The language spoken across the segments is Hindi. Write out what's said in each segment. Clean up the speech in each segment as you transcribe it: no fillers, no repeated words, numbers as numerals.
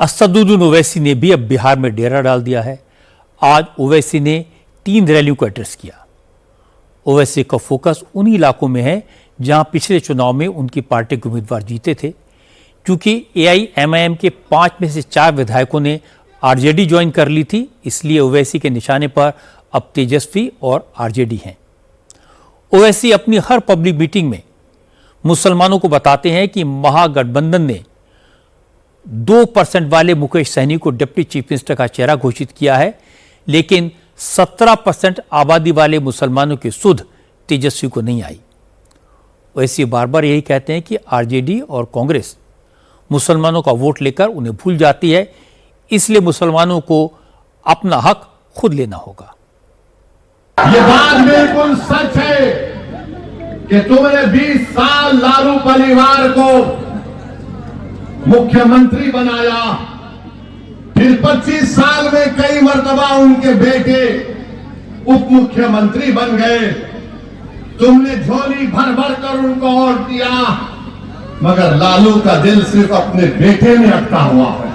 असदुद्दीन ओवैसी ने भी अब बिहार में डेरा डाल दिया है। आज ओवैसी ने 3 रैलियों को एड्रेस किया। ओवैसी का फोकस उन्हीं इलाकों में है जहां पिछले चुनाव में उनकी पार्टी के उम्मीदवार जीते थे। क्योंकि एआईएमआईएम के 5 में से 4 विधायकों ने आरजेडी ज्वाइन कर ली थी, इसलिए ओवैसी के निशाने पर अब तेजस्वी और आरजेडी हैं। ओवैसी अपनी हर पब्लिक मीटिंग में मुसलमानों को बताते हैं कि महागठबंधन ने 2% वाले मुकेश सहनी को डिप्टी चीफ मिनिस्टर का चेहरा घोषित किया है, लेकिन 17% आबादी वाले मुसलमानों की सुध तेजस्वी को नहीं आई। वैसे बार बार यही कहते हैं कि आरजेडी और कांग्रेस मुसलमानों का वोट लेकर उन्हें भूल जाती है, इसलिए मुसलमानों को अपना हक खुद लेना होगा। ये बात बिल्कुल सच है कि तुमने 20 साल लालू परिवार को मुख्यमंत्री बनाया, फिर 25 साल में कई मर्तबा उनके बेटे उप मुख्यमंत्री बन गए। तुमने झोली भर भर कर उनको वोट दिया, मगर लालू का दिल सिर्फ अपने बेटे में अटका हुआ है।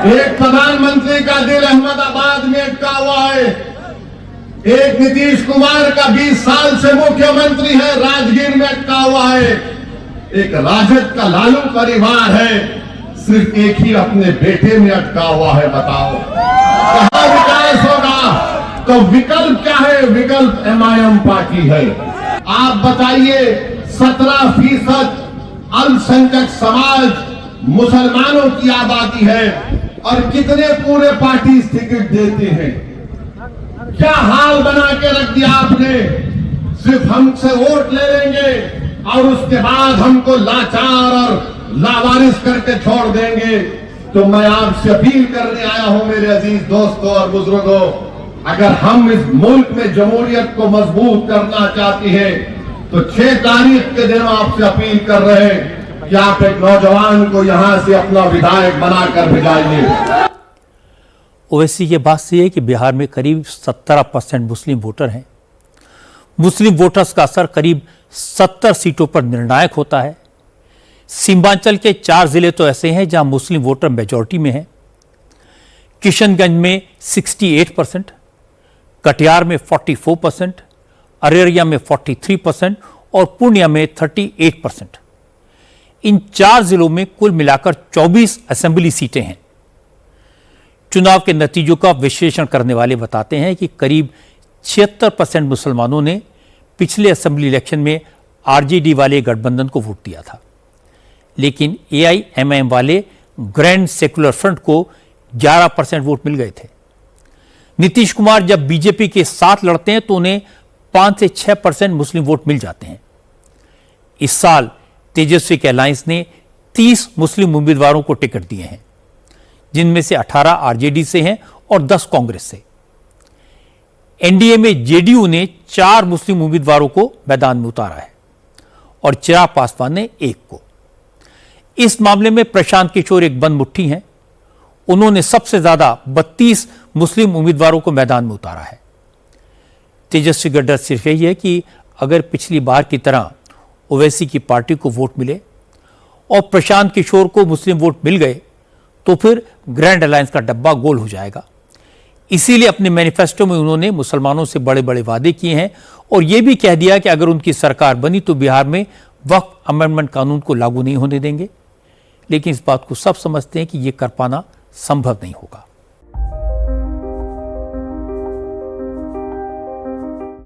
एक प्रधानमंत्री का दिल अहमदाबाद में अटका हुआ है, एक नीतीश कुमार का 20 साल से मुख्यमंत्री है, राजगीर में अटका हुआ है, एक राजद का लालू परिवार है, सिर्फ एक ही अपने बेटे में अटका हुआ है। बताओ कहां विकास होगा? तो विकल्प क्या है? विकल्प एमआईएम पार्टी है। आप बताइए, 17% अल्पसंख्यक समाज मुसलमानों की आबादी है और कितने पूरे पार्टी टिकट देते हैं? क्या हाल बना के रख दिया आपने? सिर्फ हमसे वोट ले लेंगे और उसके बाद हमको लाचार और लावारिस करके छोड़ देंगे। तो मैं आपसे अपील करने आया हूं मेरे अजीज दोस्तों और बुजुर्गों, अगर हम इस मुल्क में जमहूरियत को मजबूत करना चाहते हैं तो 6 तारीख के दिन आपसे अपील कर रहे हैं कि आप एक नौजवान को यहां से अपना विधायक बनाकर भिजाइए। ओवैसी की बात सही है कि बिहार में करीब 17% मुस्लिम वोटर हैं। मुस्लिम वोटर्स का असर करीब 70 सीटों पर निर्णायक होता है। सीमांचल के 4 जिले तो ऐसे हैं जहां मुस्लिम वोटर मेजॉरिटी में हैं। किशनगंज में 68%, कटिहार में 44%, अररिया में 43% और पूर्णिया में 38%। इन 4 जिलों में कुल मिलाकर 24 असेंबली सीटें हैं। चुनाव के नतीजों का विश्लेषण करने वाले बताते हैं कि करीब 76% मुसलमानों ने पिछले असेंबली इलेक्शन में आरजेडी वाले गठबंधन को वोट दिया था, लेकिन एआईएमआईएम वाले ग्रैंड सेकुलर फ्रंट को 11% वोट मिल गए थे। नीतीश कुमार जब बीजेपी के साथ लड़ते हैं तो उन्हें 5 से 6% मुस्लिम वोट मिल जाते हैं। इस साल तेजस्वी के अलायंस ने 30 मुस्लिम उम्मीदवारों को टिकट दिए हैं, जिनमें से 18 आरजेडी से हैं और 10 कांग्रेस से। एनडीए में जेडीयू ने 4 मुस्लिम उम्मीदवारों को मैदान में उतारा है और चिराग पासवान ने 1 को। इस मामले में प्रशांत किशोर एक बंद मुट्ठी हैं। उन्होंने सबसे ज्यादा 32 मुस्लिम उम्मीदवारों को मैदान में उतारा है। तेजस्वी का डर सिर्फ यही है कि अगर पिछली बार की तरह ओवैसी की पार्टी को वोट मिले और प्रशांत किशोर को मुस्लिम वोट मिल गए तो फिर ग्रैंड अलायंस का डब्बा गोल हो जाएगा। इसीलिए अपने मैनिफेस्टो में उन्होंने मुसलमानों से बड़े बड़े वादे किए हैं और यह भी कह दिया कि अगर उनकी सरकार बनी तो बिहार में वक्फ अमेंडमेंट कानून को लागू नहीं होने देंगे। लेकिन इस बात को सब समझते हैं कि यह कर पाना संभव नहीं होगा।